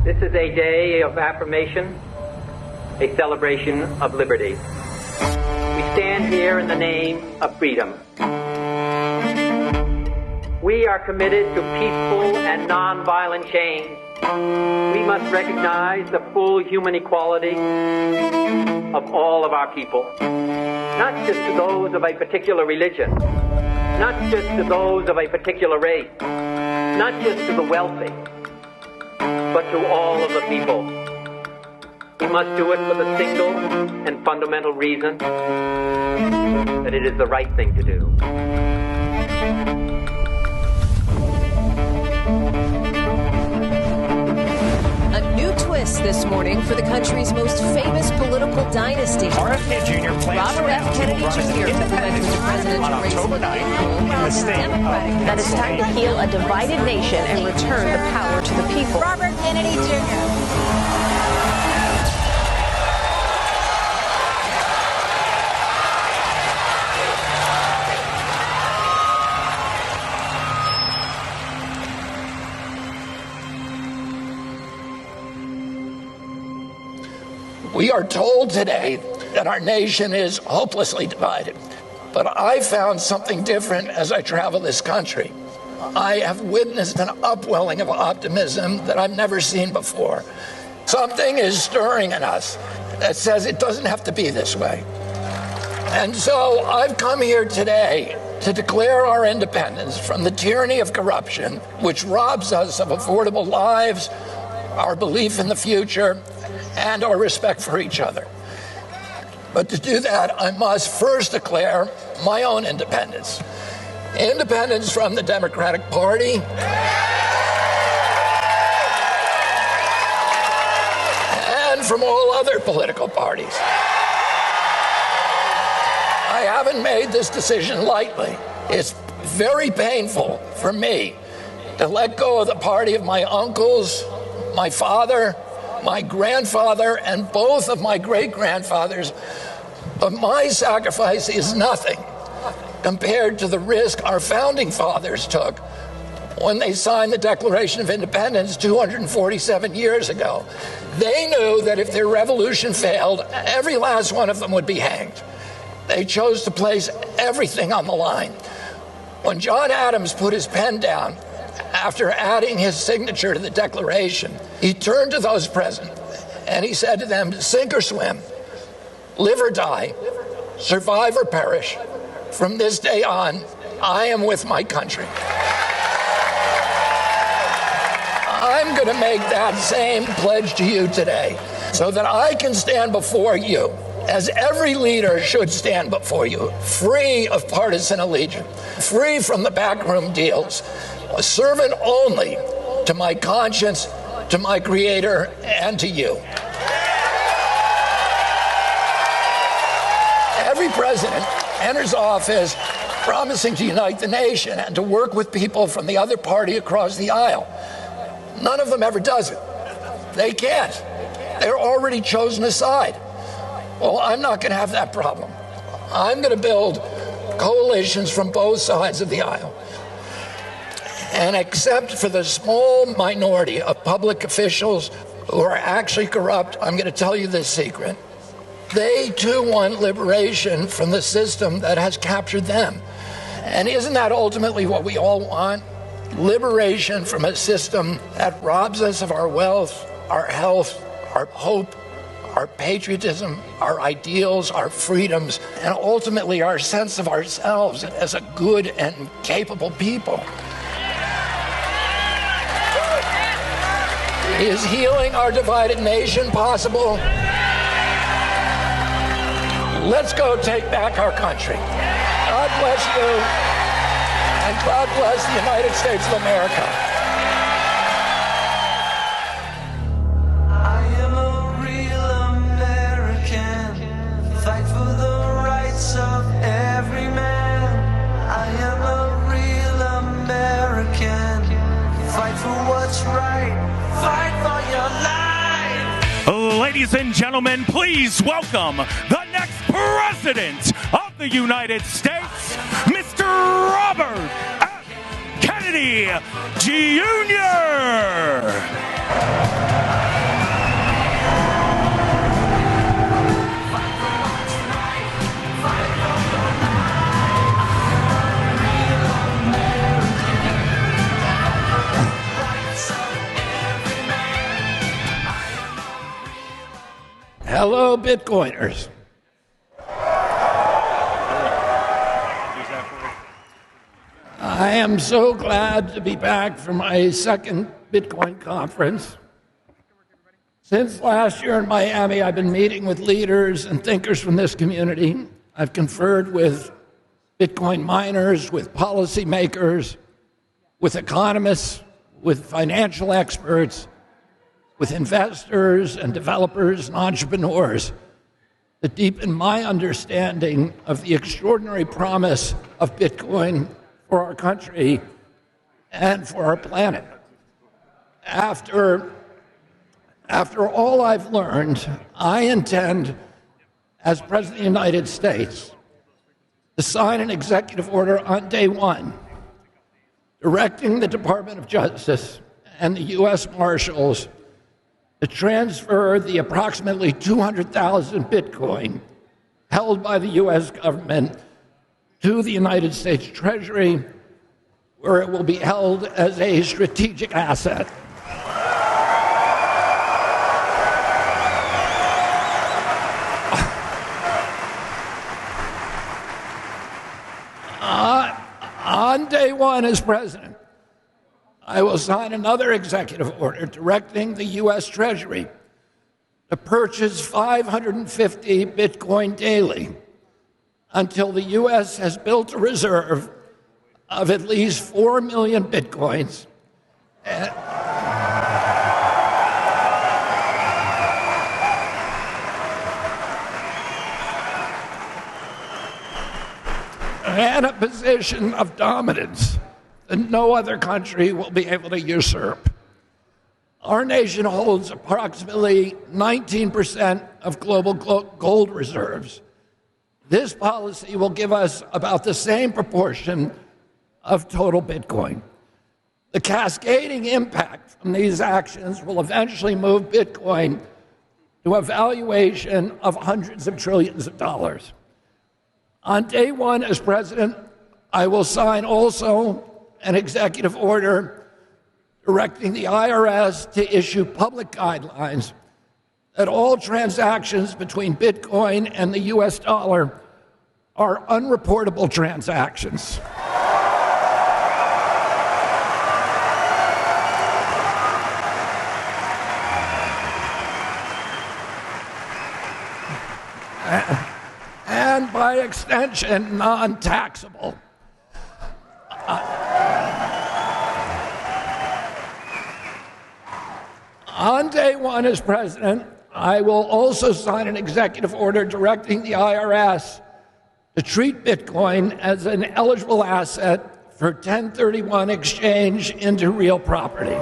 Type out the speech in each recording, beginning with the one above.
This is a day of affirmation, a celebration of liberty. We stand here in the name of freedom. We are committed to peaceful and nonviolent change. We must recognize the full human equality of all of our people, not just to those of a particular religion, not just to those of a particular race, not just to the wealthy, but to all of the people. We must do it for the single and fundamental reason that it is the right thing to do. A new twist this morning for the country's most famous political dynasty. RFK Jr. plans Robert F. Kennedy Jr. defended the presidential on race October 9th in the state that it's time to heal a divided nation and return the power to the people. Robert Kennedy Jr. We are told today that our nation is hopelessly divided. But I found something different as I travel this country. I have witnessed an upwelling of optimism that I've never seen before. Something is stirring in us that says it doesn't have to be this way. And so I've come here today to declare our independence from the tyranny of corruption, which robs us of affordable lives, our belief in the future, and our respect for each other. But to do that, I must first declare my own independence. Independence from the Democratic Party and from all other political parties. I haven't made this decision lightly. It's very painful for me to let go of the party of my uncles, my father, my grandfather, and both of my great-grandfathers, but my sacrifice is nothing compared to the risk our founding fathers took when they signed the Declaration of Independence 247 years ago. They knew that if their revolution failed, every last one of them would be hanged. They chose to place everything on the line. When John Adams put his pen down after adding his signature to the Declaration, he turned to those present and he said to them, sink or swim, live or die, survive or perish. From this day on, I am with my country. I'm going to make that same pledge to you today so that I can stand before you, as every leader should stand before you, free of partisan allegiance, free from the backroom deals, a servant only to my conscience, to my Creator, and to you. Every president enters office promising to unite the nation and to work with people from the other party across the aisle. None of them ever does it. They can't. They're already chosen aside. Well, I'm not going to have that problem. I'm going to build coalitions from both sides of the aisle. And except for the small minority of public officials who are actually corrupt, I'm going to tell you this secret. They too want liberation from the system that has captured them. And isn't that ultimately what we all want? Liberation from a system that robs us of our wealth, our health, our hope, our patriotism, our ideals, our freedoms, and ultimately our sense of ourselves as a good and capable people. Is healing our divided nation possible? Let's go take back our country. God bless you, and God bless the United States of America. I am a real American, fight for the rights of every man. I am a real American, fight for what's right, fight for your life. Ladies and gentlemen, please welcome the next President of the United States, Mr. Robert F. Kennedy Jr. Hello, Bitcoiners. I am so glad to be back for my second Bitcoin conference. Since last year in Miami, I've been meeting with leaders and thinkers from this community. I've conferred with Bitcoin miners, with policymakers, with economists, with financial experts, with investors and developers and entrepreneurs to deepen my understanding of the extraordinary promise of Bitcoin for our country and for our planet. After all I've learned, I intend, as President of the United States, to sign an executive order on day one, directing the Department of Justice and the U.S. Marshals to transfer the approximately 200,000 Bitcoin held by the U.S. government to the United States Treasury, where it will be held as a strategic asset. On day one as president, I will sign another executive order directing the U.S. Treasury to purchase 550 Bitcoin daily until the U.S. has built a reserve of at least 4 million Bitcoins. And a position of dominance that no other country will be able to usurp. Our nation holds approximately 19% of global gold reserves. This policy will give us about the same proportion of total Bitcoin. The cascading impact from these actions will eventually move Bitcoin to a valuation of hundreds of trillions of dollars. On day one as president, I will sign also an executive order directing the IRS to issue public guidelines that all transactions between Bitcoin and the US dollar are unreportable transactions. And by extension, non-taxable. On day one as president, I will also sign an executive order directing the IRS to treat Bitcoin as an eligible asset for 1031 exchange into real property.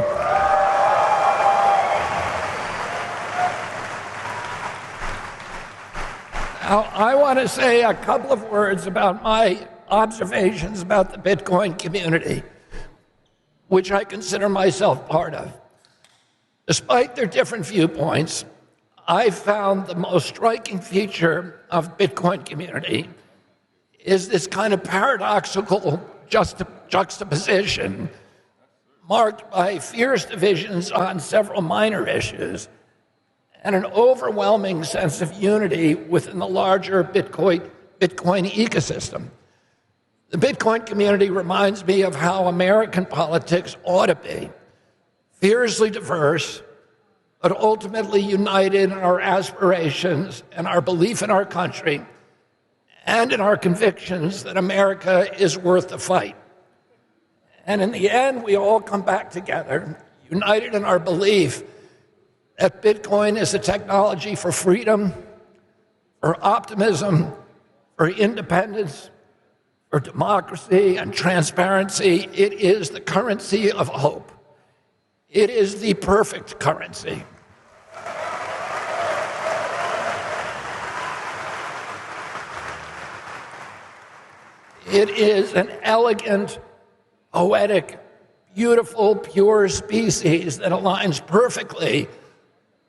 Now, I want to say a couple of words about my observations about the Bitcoin community, which I consider myself part of. Despite their different viewpoints, I found the most striking feature of Bitcoin community is this kind of paradoxical juxtaposition marked by fierce divisions on several minor issues and an overwhelming sense of unity within the larger Bitcoin ecosystem. The Bitcoin community reminds me of how American politics ought to be, fiercely diverse, but ultimately united in our aspirations and our belief in our country and in our convictions that America is worth the fight. And in the end, we all come back together, united in our belief that Bitcoin is a technology for freedom, for optimism, for independence, for democracy and transparency. It is the currency of hope. It is the perfect currency. It is an elegant, poetic, beautiful, pure species that aligns perfectly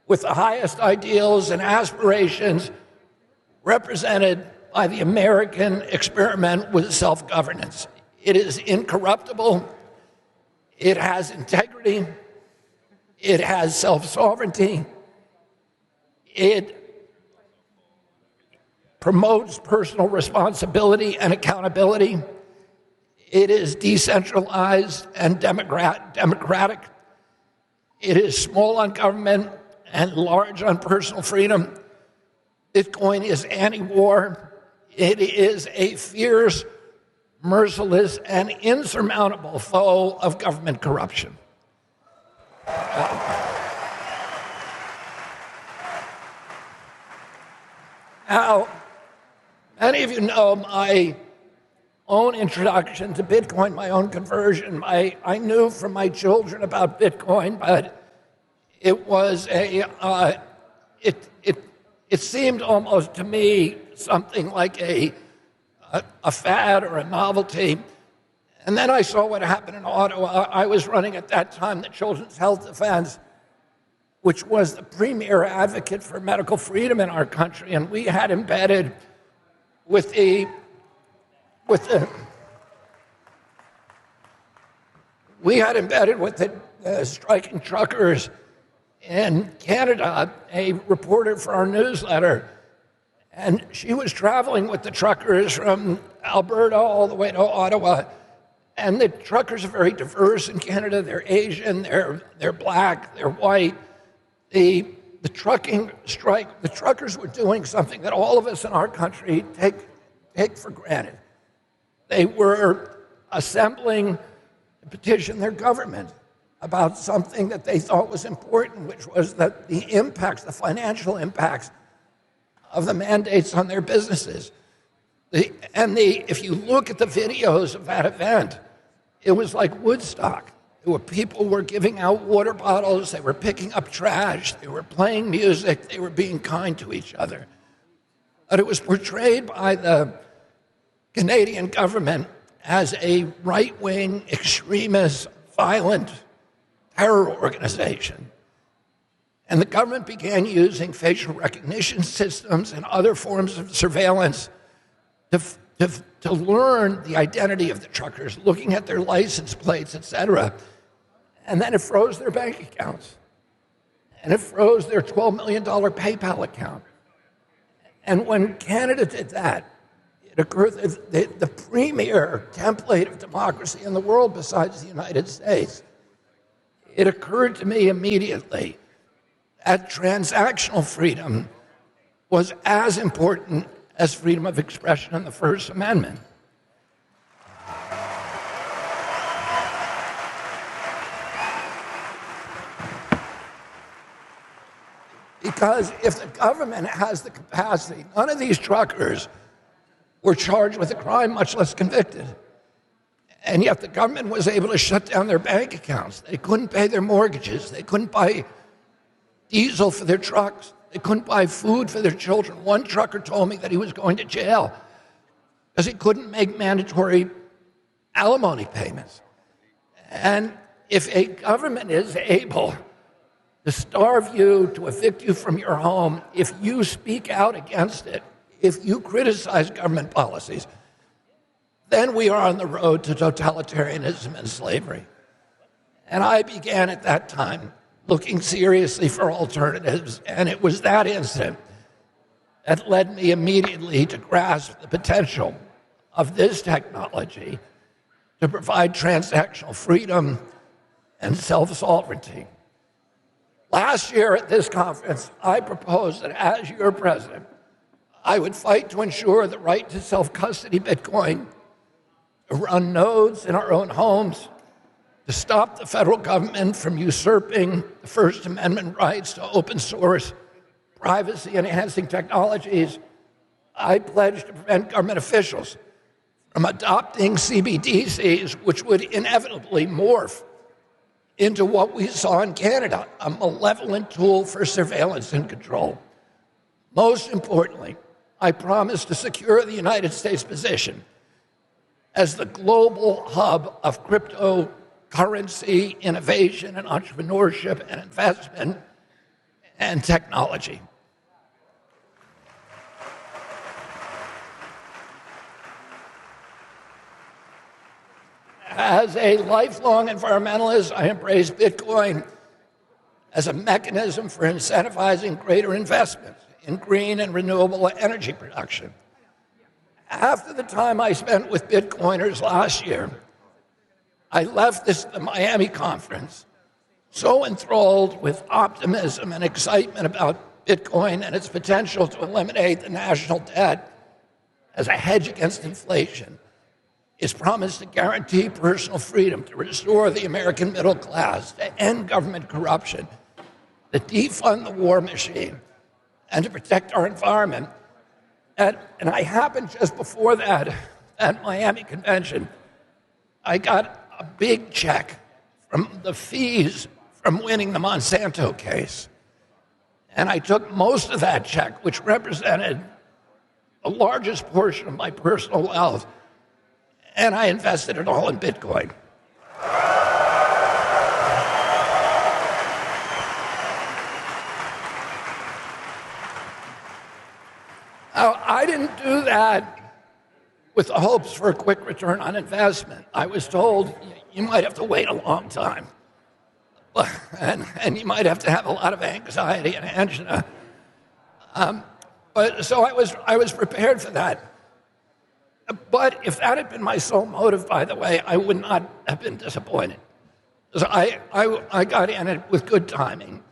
with the highest ideals and aspirations represented by the American experiment with self-governance. It is incorruptible. It has integrity. It has self-sovereignty. It promotes personal responsibility and accountability. It is decentralized and democratic. It is small on government and large on personal freedom. Bitcoin is anti-war. It is a fierce, merciless, and insurmountable foe of government corruption. Now, many of you know my own introduction to Bitcoin, my own conversion. I knew from my children about Bitcoin, but it was it seemed almost to me something like a fad or a novelty. And then I saw what happened in Ottawa. I was running at that time the Children's Health Defense, which was the premier advocate for medical freedom in our country, and we had embedded with the striking truckers in Canada, a reporter for our newsletter, and she was traveling with the truckers from Alberta all the way to Ottawa. And the truckers are very diverse in Canada. They're Asian, they're black, they're white. The trucking strike, the truckers were doing something that all of us in our country take for granted. They were assembling to petition their government about something that they thought was important, which was that the impacts, the financial impacts of the mandates on their businesses. If you look at the videos of that event, it was like Woodstock. People were giving out water bottles, they were picking up trash, they were playing music, they were being kind to each other. But it was portrayed by the Canadian government as a right-wing, extremist, violent terror organization. And the government began using facial recognition systems and other forms of surveillance to learn the identity of the truckers, looking at their license plates, et cetera. And then it froze their bank accounts. And it froze their $12 million PayPal account. And when Canada did that, it occurred that the premier template of democracy in the world besides the United States, it occurred to me immediately that transactional freedom was as important as freedom of expression in the First Amendment. Because if the government has the capacity, none of these truckers were charged with a crime, much less convicted. And yet the government was able to shut down their bank accounts. They couldn't pay their mortgages. They couldn't buy diesel for their trucks. They couldn't buy food for their children. One trucker told me that he was going to jail because he couldn't make mandatory alimony payments. And if a government is able to starve you, to evict you from your home, if you speak out against it, if you criticize government policies, then we are on the road to totalitarianism and slavery. And I began at that time looking seriously for alternatives, and it was that incident that led me immediately to grasp the potential of this technology to provide transactional freedom and self-sovereignty. Last year at this conference, I proposed that as your president, I would fight to ensure the right to self-custody Bitcoin, to run nodes in our own homes, to stop the federal government from usurping the First Amendment rights to open source, privacy-enhancing technologies. I pledged to prevent government officials from adopting CBDCs, which would inevitably morph into what we saw in Canada, a malevolent tool for surveillance and control. Most importantly, I promised to secure the United States position as the global hub of cryptocurrency, innovation and entrepreneurship and investment and technology. As a lifelong environmentalist, I embrace Bitcoin as a mechanism for incentivizing greater investments in green and renewable energy production. After the time I spent with Bitcoiners last year, I left the Miami conference so enthralled with optimism and excitement about Bitcoin and its potential to eliminate the national debt as a hedge against inflation, its promise to guarantee personal freedom, to restore the American middle class, to end government corruption, to defund the war machine, and to protect our environment. And I happened just before that, at Miami convention, I got a big check from the fees from winning the Monsanto case. And I took most of that check, which represented the largest portion of my personal wealth, and I invested it all in Bitcoin. Now, I didn't do that with the hopes for a quick return on investment. I was told you might have to wait a long time, and you might have to have a lot of anxiety and angina. So I was prepared for that. But if that had been my sole motive, by the way, I would not have been disappointed. So I got in it with good timing.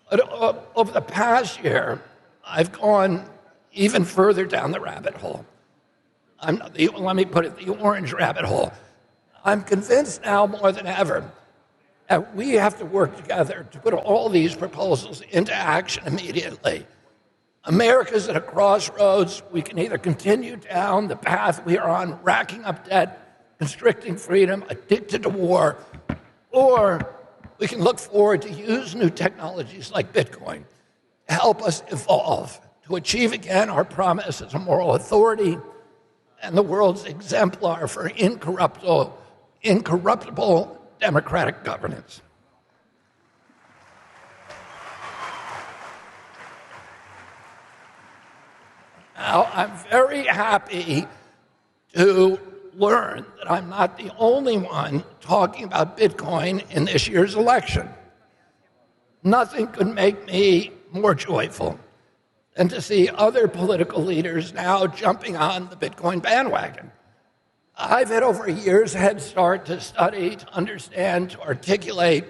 But over the past year, I've gone even further down the rabbit hole. Let me put it, the orange rabbit hole. I'm convinced now more than ever that we have to work together to put all these proposals into action immediately. America's at a crossroads. We can either continue down the path we are on, racking up debt, constricting freedom, addicted to war, or we can look forward to use new technologies like Bitcoin to help us evolve, to achieve again our promise as a moral authority and the world's exemplar for incorruptible democratic governance. Now, I'm very happy to learn that I'm not the only one talking about Bitcoin in this year's election. Nothing could make me more joyful than to see other political leaders now jumping on the Bitcoin bandwagon. I've had over a year's head start to study, to understand, to articulate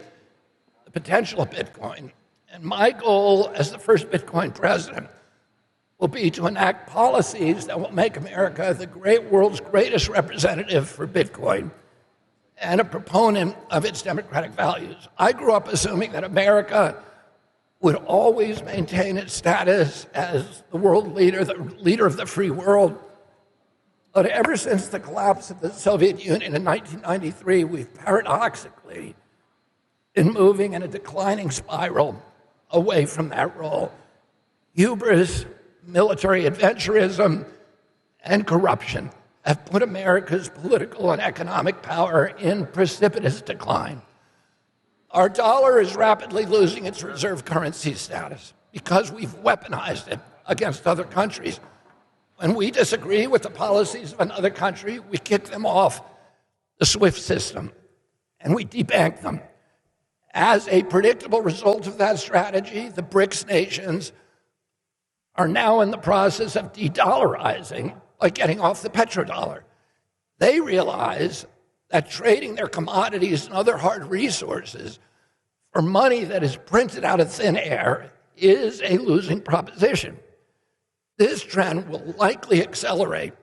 the potential of Bitcoin. And my goal as the first Bitcoin president will be to enact policies that will make America the world's greatest representative for Bitcoin and a proponent of its democratic values. I grew up assuming that America would always maintain its status as the world leader, the leader of the free world. But ever since the collapse of the Soviet Union in 1993, we've paradoxically been moving in a declining spiral away from that role. Hubris, military adventurism, and corruption have put America's political and economic power in precipitous decline. Our dollar is rapidly losing its reserve currency status because we've weaponized it against other countries. When we disagree with the policies of another country, we kick them off the SWIFT system and we debank them. As a predictable result of that strategy, the BRICS nations are now in the process of de-dollarizing by getting off the petrodollar. They realize that trading their commodities and other hard resources for money that is printed out of thin air is a losing proposition. This trend will likely accelerate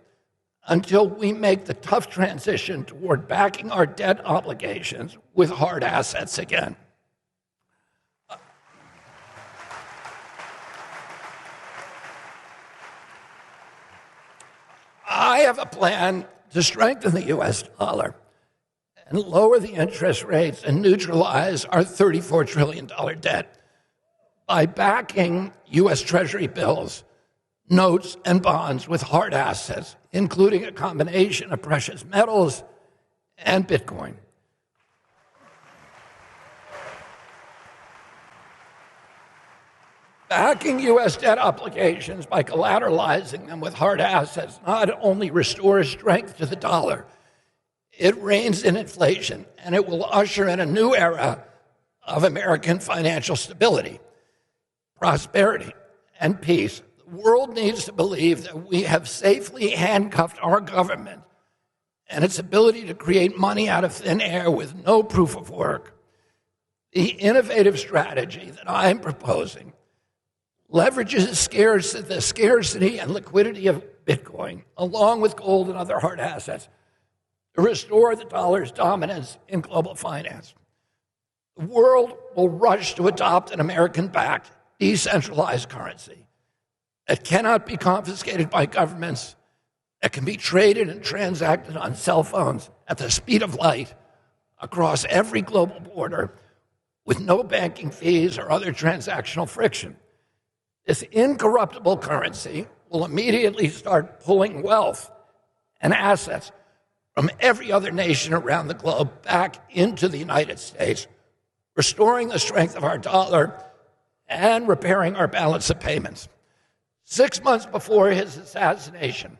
until we make the tough transition toward backing our debt obligations with hard assets again. I have a plan to strengthen the U.S. dollar and lower the interest rates and neutralize our $34 trillion debt by backing U.S. Treasury bills, notes, and bonds with hard assets, including a combination of precious metals and Bitcoin. Backing U.S. debt obligations by collateralizing them with hard assets not only restores strength to the dollar, it reins in inflation, and it will usher in a new era of American financial stability, prosperity, and peace The world needs to believe that we have safely handcuffed our government and its ability to create money out of thin air with no proof of work. The innovative strategy that I'm proposing leverages the scarcity and liquidity of Bitcoin, along with gold and other hard assets, to restore the dollar's dominance in global finance. The world will rush to adopt an American-backed, decentralized currency that cannot be confiscated by governments, that can be traded and transacted on cell phones at the speed of light across every global border with no banking fees or other transactional friction. This incorruptible currency will immediately start pulling wealth and assets from every other nation around the globe back into the United States, restoring the strength of our dollar and repairing our balance of payments. 6 months before his assassination,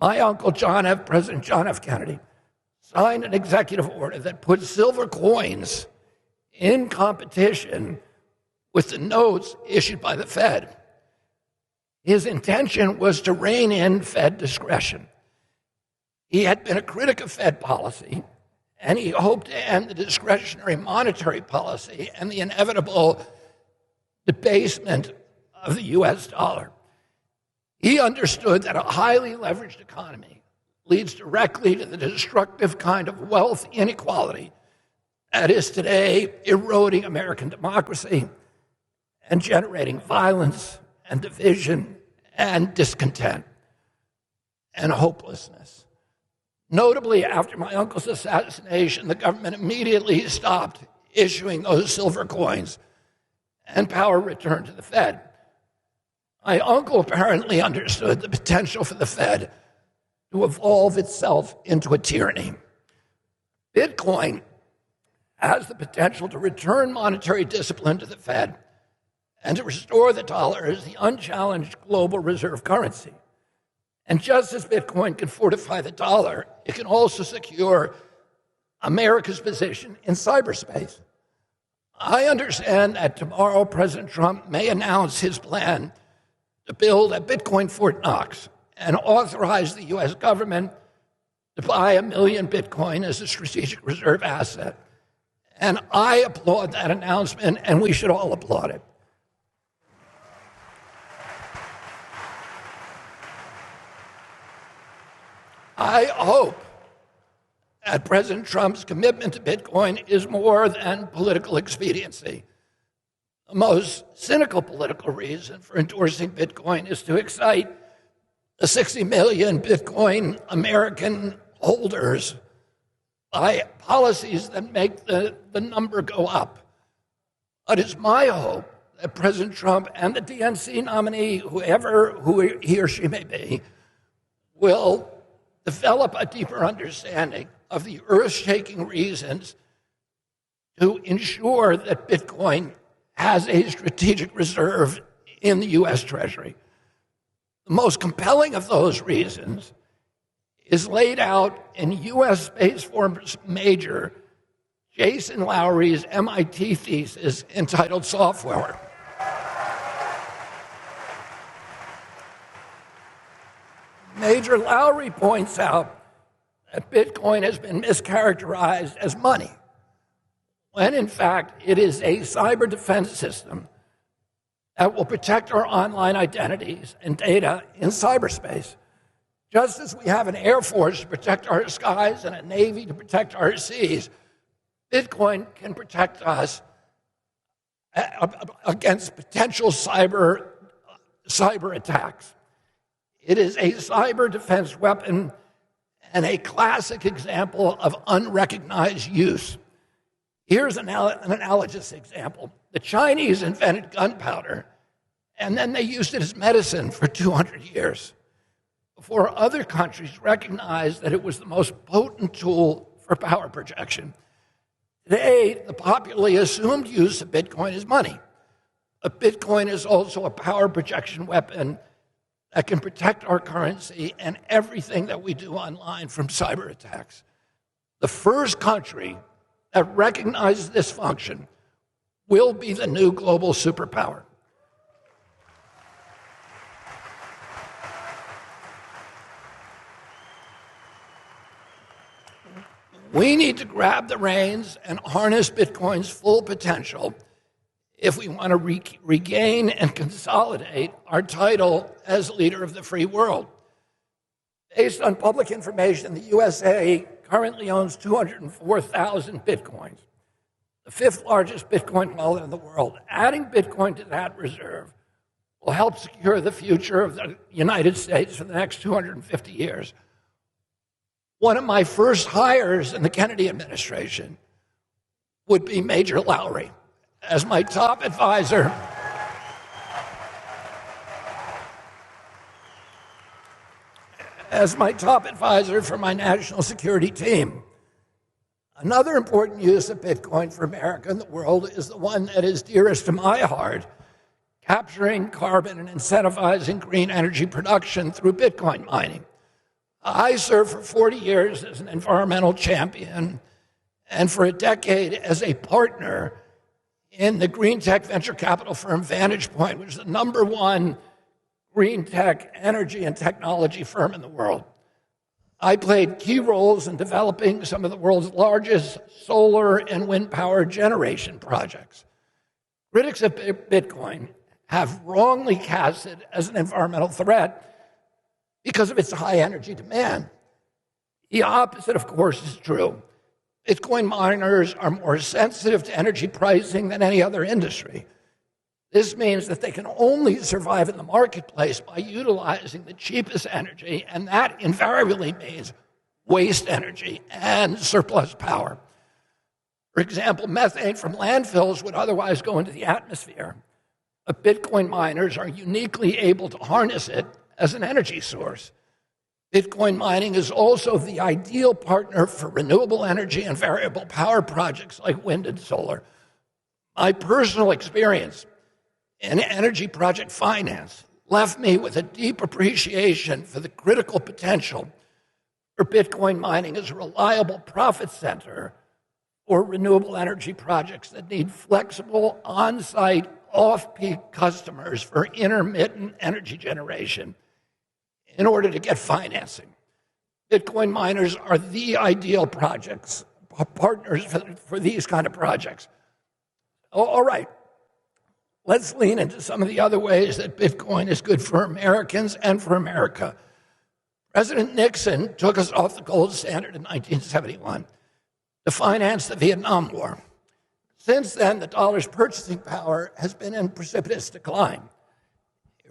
my uncle President John F. Kennedy, signed an executive order that put silver coins in competition with the notes issued by the Fed. His intention was to rein in Fed discretion. He had been a critic of Fed policy, and he hoped to end the discretionary monetary policy and the inevitable debasement of the U.S. dollar. He understood that a highly leveraged economy leads directly to the destructive kind of wealth inequality that is today eroding American democracy and generating violence and division and discontent and hopelessness. Notably, after my uncle's assassination, the government immediately stopped issuing those silver coins and power returned to the Fed. My uncle apparently understood the potential for the Fed to evolve itself into a tyranny. Bitcoin has the potential to return monetary discipline to the Fed and to restore the dollar as the unchallenged global reserve currency. And just as Bitcoin can fortify the dollar, it can also secure America's position in cyberspace. I understand that tomorrow President Trump may announce his plan to build a Bitcoin Fort Knox and authorize the U.S. government to buy 1 million Bitcoin as a strategic reserve asset. And I applaud that announcement, and we should all applaud it. I hope that President Trump's commitment to Bitcoin is more than political expediency. The most cynical political reason for endorsing Bitcoin is to excite the 60 million Bitcoin American holders by policies that make the number go up. But it's my hope that President Trump and the DNC nominee, who he or she may be, will develop a deeper understanding of the earth-shaking reasons to ensure that Bitcoin has a strategic reserve in the U.S. Treasury. The most compelling of those reasons is laid out in U.S. Space Force major Jason Lowery's MIT thesis entitled Software. Major Lowery points out that Bitcoin has been mischaracterized as money, when in fact it is a cyber defense system that will protect our online identities and data in cyberspace. Just as we have an air force to protect our skies and a navy to protect our seas, Bitcoin can protect us against potential cyber attacks. It is a cyber defense weapon and a classic example of unrecognized use. Here's an analogous example. The Chinese invented gunpowder, and then they used it as medicine for 200 years before other countries recognized that it was the most potent tool for power projection. Today, the popularly assumed use of Bitcoin is money. But Bitcoin is also a power projection weapon that can protect our currency and everything that we do online from cyber attacks. The first country that recognizes this function will be the new global superpower. We need to grab the reins and harness Bitcoin's full potential if we want to regain and consolidate our title as leader of the free world. Based on public information, the USA currently owns 204,000 Bitcoins, the fifth largest Bitcoin wallet in the world. Adding Bitcoin to that reserve will help secure the future of the United States for the next 250 years. One of my first hires in the Kennedy administration would be Major Lowry as my top advisor. As my top advisor for my national security team. Another important use of Bitcoin for America and the world is the one that is dearest to my heart, capturing carbon and incentivizing green energy production through Bitcoin mining. I served for 40 years as an environmental champion and for a decade as a partner in the green tech venture capital firm Vantage Point, which is the #1 green tech energy and technology firm in the world. I played key roles in developing some of the world's largest solar and wind power generation projects. Critics of Bitcoin have wrongly cast it as an environmental threat because of its high energy demand. The opposite, of course, is true. Bitcoin miners are more sensitive to energy pricing than any other industry. This means that they can only survive in the marketplace by utilizing the cheapest energy, and that invariably means waste energy and surplus power. For example, methane from landfills would otherwise go into the atmosphere, but Bitcoin miners are uniquely able to harness it as an energy source. Bitcoin mining is also the ideal partner for renewable energy and variable power projects like wind and solar. My personal experience in energy project finance left me with a deep appreciation for the critical potential for Bitcoin mining as a reliable profit center for renewable energy projects that need flexible, on-site, off-peak customers for intermittent energy generation in order to get financing. Bitcoin miners are the ideal partners for these kind of projects. All right. Let's lean into some of the other ways that Bitcoin is good for Americans and for America. President Nixon took us off the gold standard in 1971 to finance the Vietnam War. Since then, the dollar's purchasing power has been in precipitous decline,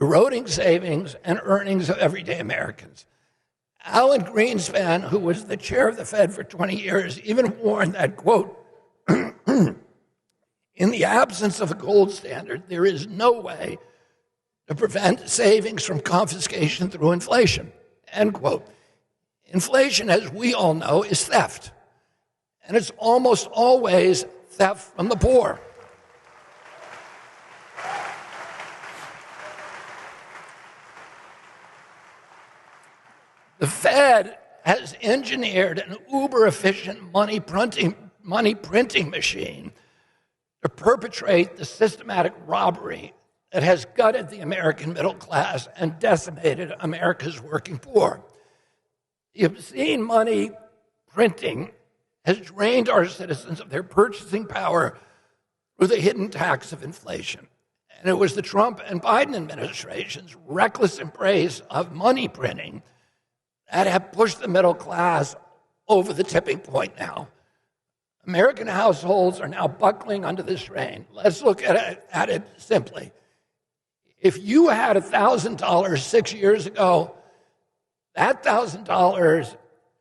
eroding savings and earnings of everyday Americans. Alan Greenspan, who was the chair of the Fed for 20 years, even warned that, quote, in the absence of a gold standard, there is no way to prevent savings from confiscation through inflation, end quote. Inflation, as we all know, is theft, and it's almost always theft from the poor. The Fed has engineered an uber-efficient money printing machine to perpetrate the systematic robbery that has gutted the American middle class and decimated America's working poor. The obscene money printing has drained our citizens of their purchasing power through the hidden tax of inflation. And it was the Trump and Biden administration's reckless embrace of money printing that have pushed the middle class over the tipping point now. American households are now buckling under this strain. Let's look at it simply. If you had $1,000 6 years ago, that $1,000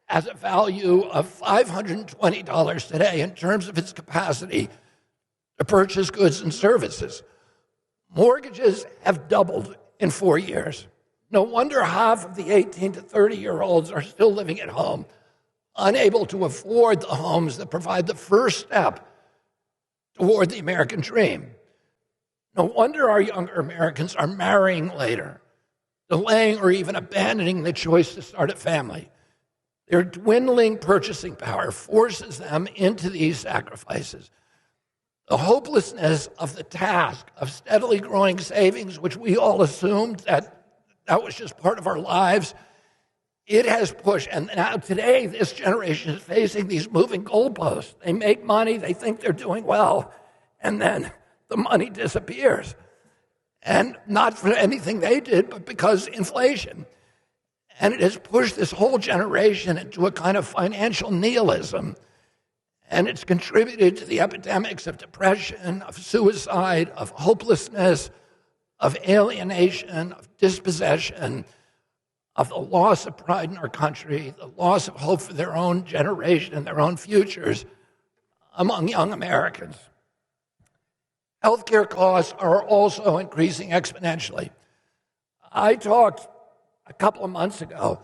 has a value of $520 today in terms of its capacity to purchase goods and services. Mortgages have doubled in 4 years. No wonder half of the 18 to 30-year-olds are still living at home, unable to afford the homes that provide the first step toward the American dream. No wonder our younger Americans are marrying later, delaying or even abandoning the choice to start a family. Their dwindling purchasing power forces them into these sacrifices. The hopelessness of the task of steadily growing savings, which we all assumed that was just part of our lives, it has pushed, and now today this generation is facing these moving goalposts. They make money, they think they're doing well, and then the money disappears. And not for anything they did, but because inflation. And it has pushed this whole generation into a kind of financial nihilism. And it's contributed to the epidemics of depression, of suicide, of hopelessness, of alienation, of dispossession, of the loss of pride in our country, the loss of hope for their own generation and their own futures among young Americans. Healthcare costs are also increasing exponentially. I talked a couple of months ago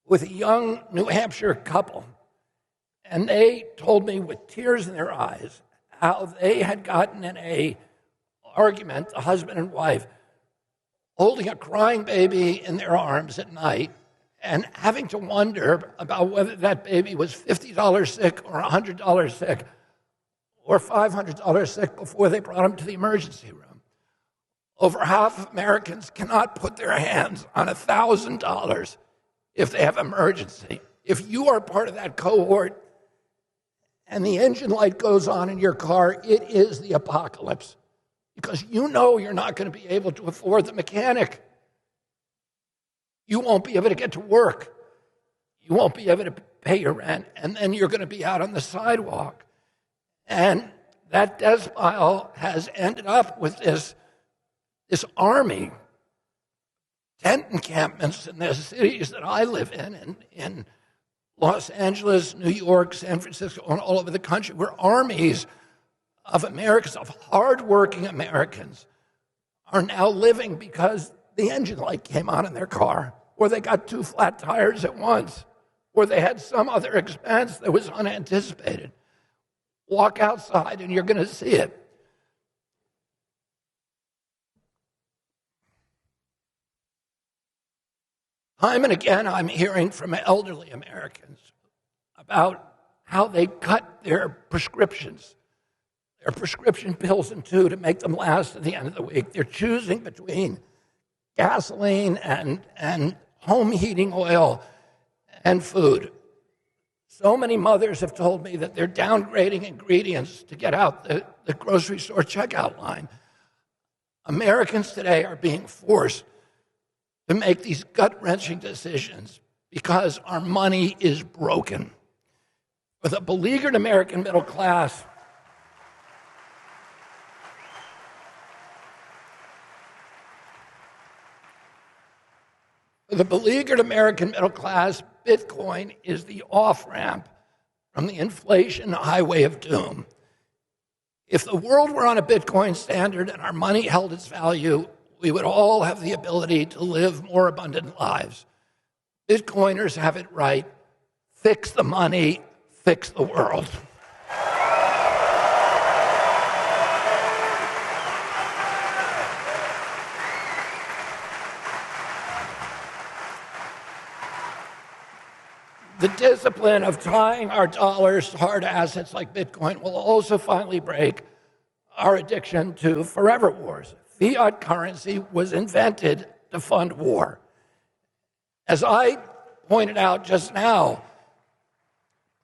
with a young New Hampshire couple, and they told me with tears in their eyes how they had gotten in an argument, the husband and wife, holding a crying baby in their arms at night and having to wonder about whether that baby was $50 sick or $100 sick or $500 sick before they brought him to the emergency room. Over half of Americans cannot put their hands on $1,000 if they have emergency. If you are part of that cohort and the engine light goes on in your car, it is the apocalypse, because you know you're not going to be able to afford the mechanic. You won't be able to get to work. You won't be able to pay your rent, and then you're going to be out on the sidewalk. And that death spiral has ended up with this army, tent encampments in the cities that I live in Los Angeles, New York, San Francisco, and all over the country, where armies of Americans, of hardworking Americans, are now living because the engine light came on in their car, or they got 2 flat tires at once, or they had some other expense that was unanticipated. Walk outside and you're going to see it. Time and again, I'm hearing from elderly Americans about how they cut their prescription pills in two to make them last at the end of the week. They're choosing between gasoline and home heating oil and food. So many mothers have told me that they're downgrading ingredients to get out the grocery store checkout line. Americans today are being forced to make these gut-wrenching decisions because our money is broken. With a beleaguered American middle class, Bitcoin is the off-ramp from the inflation highway of doom. If the world were on a Bitcoin standard and our money held its value, we would all have the ability to live more abundant lives. Bitcoiners have it right. Fix the money, fix the world. The discipline of tying our dollars to hard assets like Bitcoin will also finally break our addiction to forever wars. Fiat currency was invented to fund war. As I pointed out just now,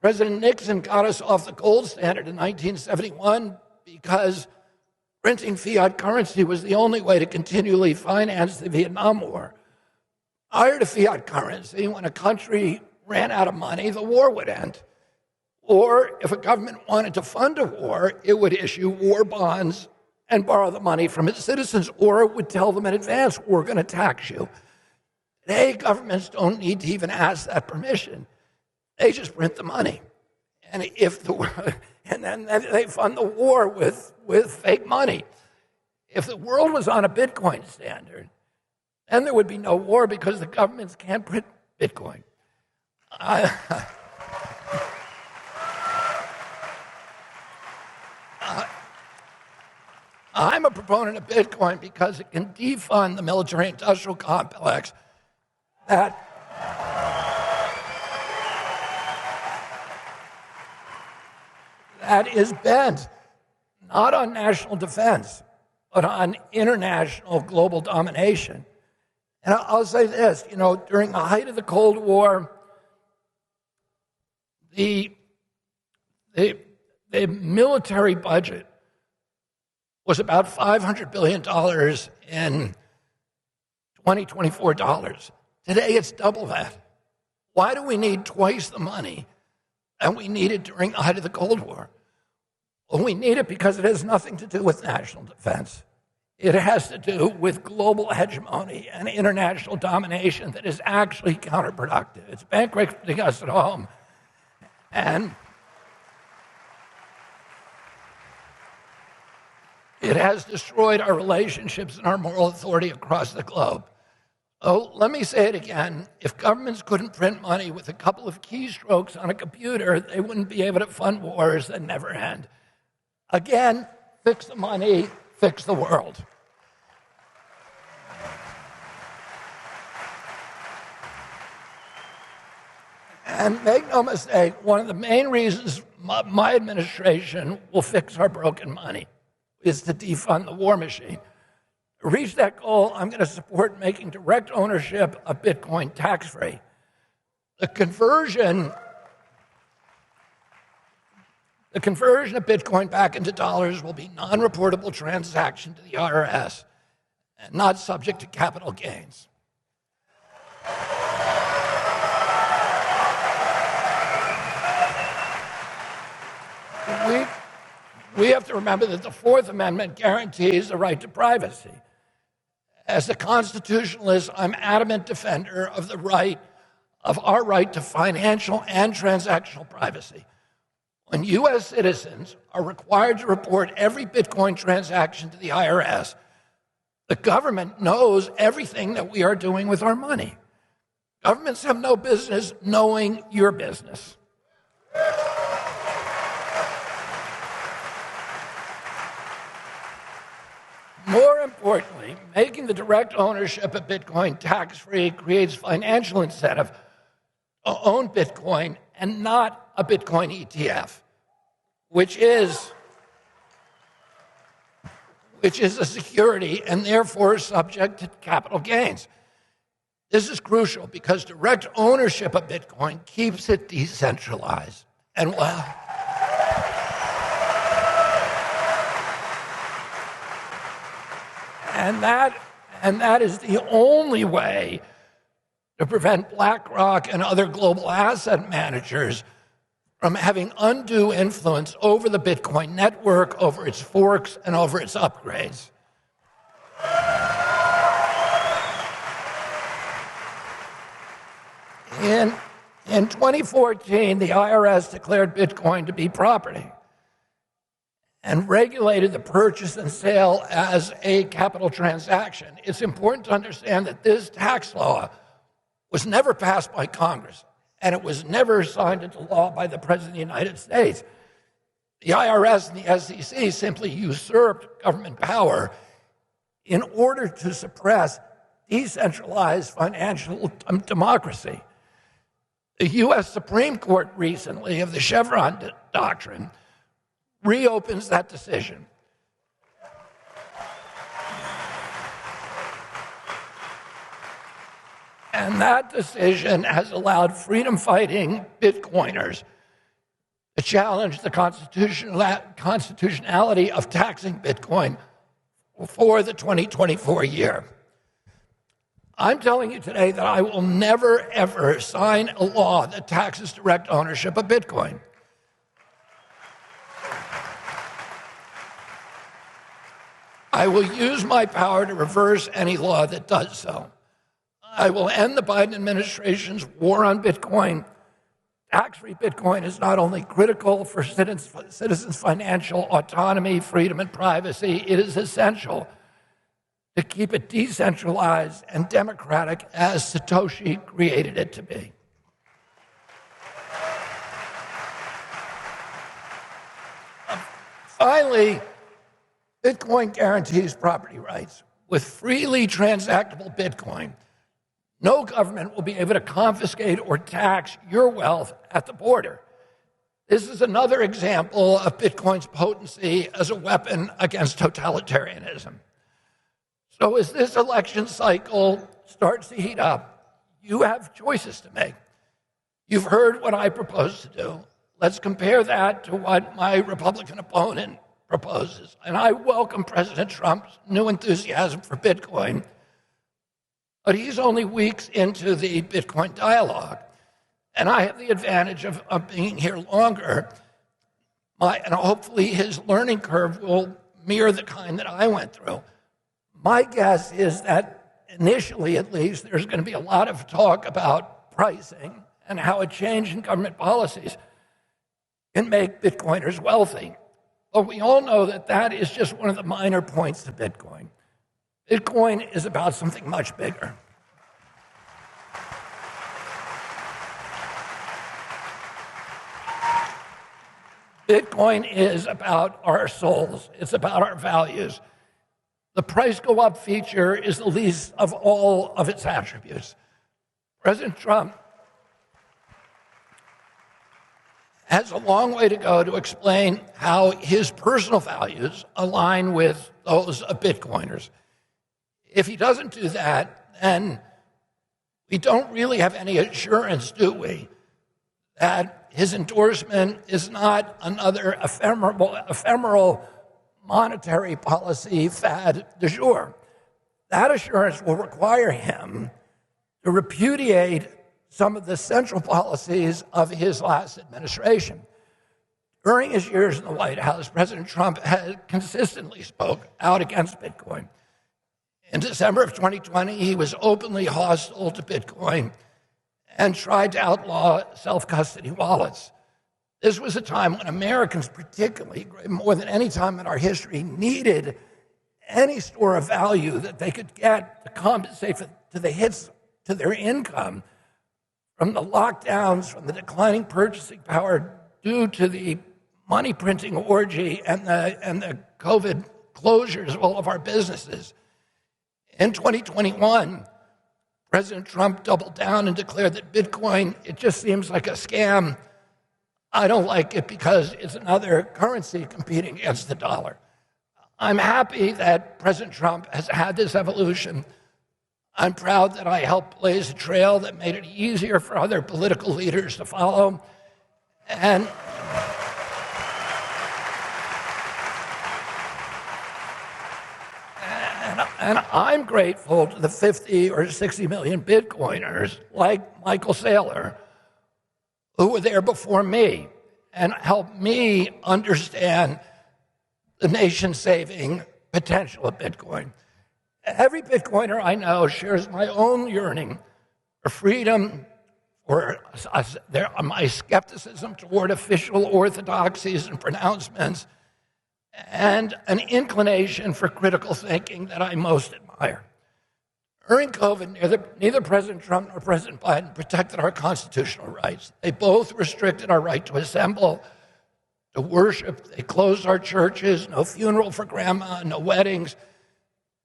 President Nixon got us off the gold standard in 1971 because printing fiat currency was the only way to continually finance the Vietnam War. Prior to fiat currency, when a country ran out of money, the war would end. Or if a government wanted to fund a war, it would issue war bonds and borrow the money from its citizens, or it would tell them in advance, we're going to tax you. Today, governments don't need to even ask that permission. They just print the money. And then they fund the war with fake money. If the world was on a Bitcoin standard, then there would be no war because the governments can't print Bitcoin. I'm a proponent of Bitcoin because it can defund the military-industrial complex that is bent not on national defense, but on international global domination. And I'll say this, during the height of the Cold War, the military budget was about $500 billion in 2024 dollars. Today, it's double that. Why do we need twice the money than we needed during the height of the Cold War? Well, we need it because it has nothing to do with national defense. It has to do with global hegemony and international domination that is actually counterproductive. It's bankrupting us at home. And it has destroyed our relationships and our moral authority across the globe. Oh, let me say it again. If governments couldn't print money with a couple of keystrokes on a computer, they wouldn't be able to fund wars that never end. Again, fix the money, fix the world. And make no mistake, one of the main reasons my administration will fix our broken money is to defund the war machine. To reach that goal, I'm going to support making direct ownership of Bitcoin tax-free. The conversion of Bitcoin back into dollars will be non-reportable transaction to the IRS and not subject to capital gains. We have to remember that the Fourth Amendment guarantees the right to privacy. As a constitutionalist, I'm an adamant defender of our right to financial and transactional privacy. When U.S. citizens are required to report every Bitcoin transaction to the IRS, the government knows everything that we are doing with our money. Governments have no business knowing your business. More importantly, making the direct ownership of Bitcoin tax-free creates financial incentive to own Bitcoin and not a Bitcoin ETF, which is a security and therefore subject to capital gains. This is crucial because direct ownership of Bitcoin keeps it decentralized. And that is the only way to prevent BlackRock and other global asset managers from having undue influence over the Bitcoin network, over its forks, and over its upgrades. In 2014, the IRS declared Bitcoin to be property and regulated the purchase and sale as a capital transaction. It's important to understand that this tax law was never passed by Congress, and it was never signed into law by the President of the United States. The IRS and the SEC simply usurped government power in order to suppress decentralized financial democracy. The U.S. Supreme Court recently, of the Chevron doctrine, reopens that decision. And that decision has allowed freedom-fighting Bitcoiners to challenge the constitutionality of taxing Bitcoin for the 2024 year. I'm telling you today that I will never, ever sign a law that taxes direct ownership of Bitcoin. I will use my power to reverse any law that does so. I will end the Biden administration's war on Bitcoin. Tax-free Bitcoin is not only critical for citizens' financial autonomy, freedom, and privacy, it is essential to keep it decentralized and democratic as Satoshi created it to be. Finally, Bitcoin guarantees property rights. With freely transactable Bitcoin, no government will be able to confiscate or tax your wealth at the border. This is another example of Bitcoin's potency as a weapon against totalitarianism. So is this election cycle starts to heat up, you have choices to make. You've heard what I propose to do. Let's compare that to what my Republican opponent proposes. And I welcome President Trump's new enthusiasm for Bitcoin, but he's only weeks into the Bitcoin dialogue. And I have the advantage of being here longer. And hopefully his learning curve will mirror the kind that I went through. My guess is that initially, at least, there's going to be a lot of talk about pricing and how a change in government policies can make Bitcoiners wealthy. But we all know that that is just one of the minor points to Bitcoin. Bitcoin is about something much bigger. Bitcoin is about our souls. It's about our values. The price go up feature is the least of all of its attributes. President Trump has a long way to go to explain how his personal values align with those of Bitcoiners. If he doesn't do that, then we don't really have any assurance, do we, that his endorsement is not another ephemeral monetary policy fad du jour. That assurance will require him to repudiate some of the central policies of his last administration. During his years in the White House, President Trump had consistently spoke out against Bitcoin. In December of 2020, he was openly hostile to Bitcoin and tried to outlaw self-custody wallets. This was a time when Americans, particularly, more than any time in our history, needed any store of value that they could get to compensate to the hits to their income from the lockdowns, from the declining purchasing power due to the money printing orgy and the COVID closures of all of our businesses. In 2021, President Trump doubled down and declared that Bitcoin, it just seems like a scam. I don't like it because it's another currency competing against the dollar. I'm happy that President Trump has had this evolution. I'm proud that I helped blaze a trail that made it easier for other political leaders to follow. And I'm grateful to the 50 or 60 million Bitcoiners like Michael Saylor who were there before me and helped me understand the nation-saving potential of Bitcoin. Every Bitcoiner I know shares my own yearning for freedom, or my skepticism toward official orthodoxies and pronouncements, and an inclination for critical thinking that I most admire. During COVID, neither President Trump nor President Biden protected our constitutional rights. They both restricted our right to assemble, to worship. They closed our churches, no funeral for grandma, no weddings.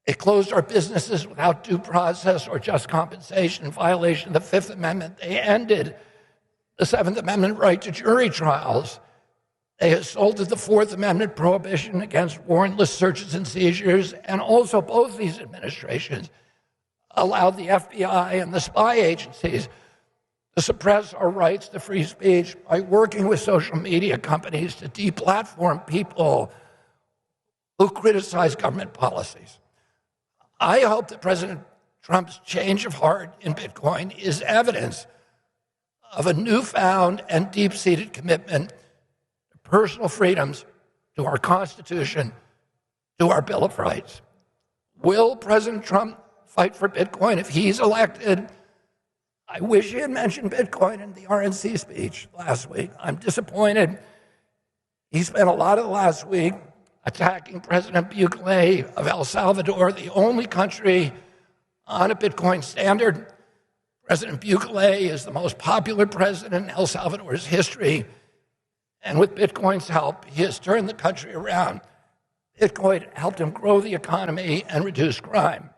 They closed our businesses without due process or just compensation in violation of the Fifth Amendment. They ended the Seventh Amendment right to jury trials. They assaulted the Fourth Amendment prohibition against warrantless searches and seizures, and also both these administrations allowed the FBI and the spy agencies to suppress our rights to free speech by working with social media companies to deplatform people who criticize government policies. I hope that President Trump's change of heart in Bitcoin is evidence of a newfound and deep-seated commitment to personal freedoms, to our Constitution, to our Bill of Rights. Will President Trump fight for Bitcoin if he's elected? I wish he had mentioned Bitcoin in the RNC speech last week. I'm disappointed. He spent a lot of the last week attacking President Bukele of El Salvador, the only country on a Bitcoin standard. President Bukele is the most popular president in El Salvador's history, and with Bitcoin's help, he has turned the country around. Bitcoin helped him grow the economy and reduce crime.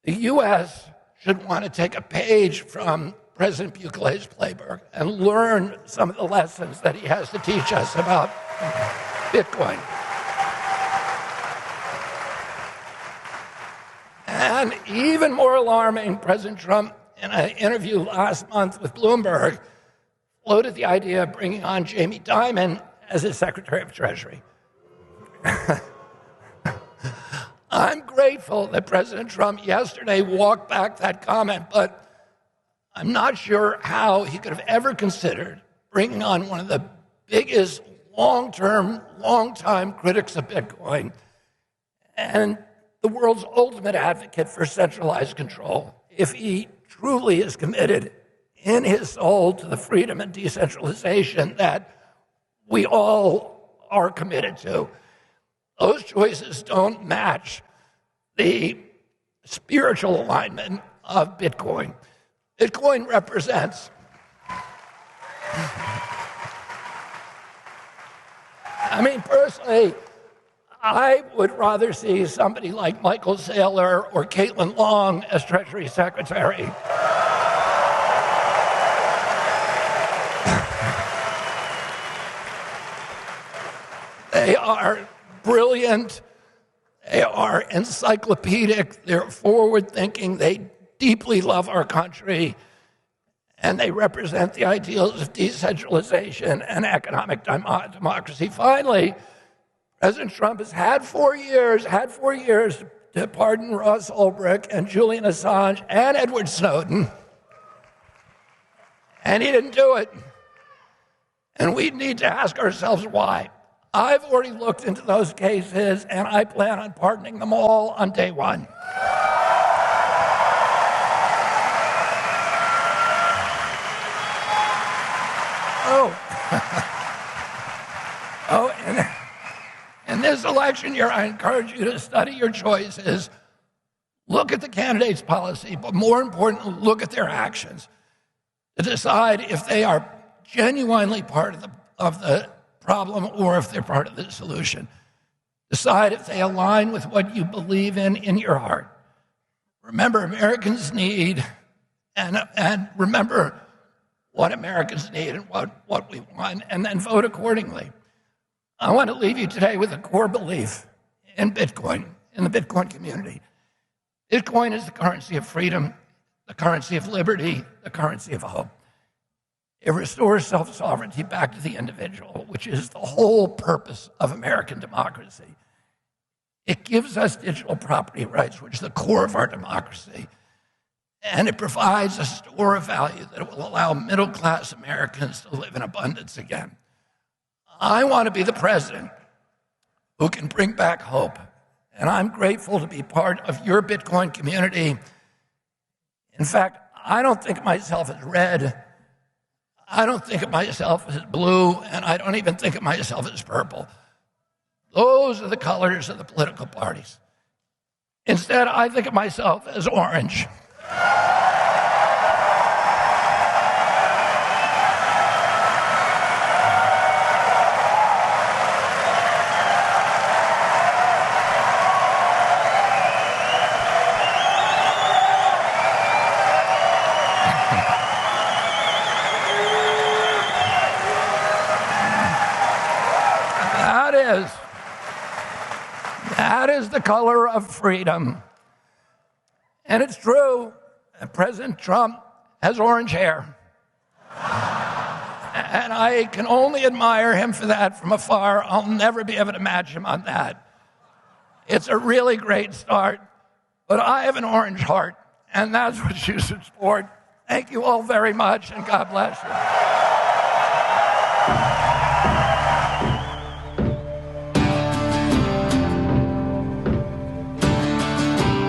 The U.S. should want to take a page from President Bukele's playbook and learn some of the lessons that he has to teach us about Bitcoin. And even more alarming, President Trump, in an interview last month with Bloomberg, floated the idea of bringing on Jamie Dimon as his Secretary of Treasury. I'm grateful that President Trump yesterday walked back that comment, but I'm not sure how he could have ever considered bringing on one of the biggest long-time critics of Bitcoin and the world's ultimate advocate for centralized control if he truly is committed in his soul to the freedom and decentralization that we all are committed to. Those choices don't match the spiritual alignment of Bitcoin. Bitcoin represents personally, I would rather see somebody like Michael Saylor or Caitlin Long as Treasury Secretary. They are brilliant. They are encyclopedic. They're forward-thinking. They deeply love our country. And they represent the ideals of decentralization and economic democracy. Finally, President Trump has had 4 years to pardon Ross Ulbricht and Julian Assange and Edward Snowden. And he didn't do it. And we need to ask ourselves why. I've already looked into those cases, and I plan on pardoning them all on day one. In this election year, I encourage you to study your choices, look at the candidates' policy, but more importantly, look at their actions to decide if they are genuinely part of the problem or if they're part of the solution. Decide if they align with what you believe in your heart. Remember, Americans need, and remember what Americans need and what we want, and then vote accordingly. I want to leave you today with a core belief in Bitcoin, in the Bitcoin community. Bitcoin is the currency of freedom, the currency of liberty, the currency of hope. It restores self-sovereignty back to the individual, which is the whole purpose of American democracy. It gives us digital property rights, which is the core of our democracy. And it provides a store of value that will allow middle-class Americans to live in abundance again. I want to be the president who can bring back hope. And I'm grateful to be part of your Bitcoin community. In fact, I don't think of myself as red. I don't think of myself as blue. And I don't even think of myself as purple. Those are the colors of the political parties. Instead, I think of myself as orange. That is the color of freedom. And it's true that President Trump has orange hair. And I can only admire him for that from afar. I'll never be able to match him on that. It's a really great start. But I have an orange heart, and that's what you should support. Thank you all very much, and God bless you.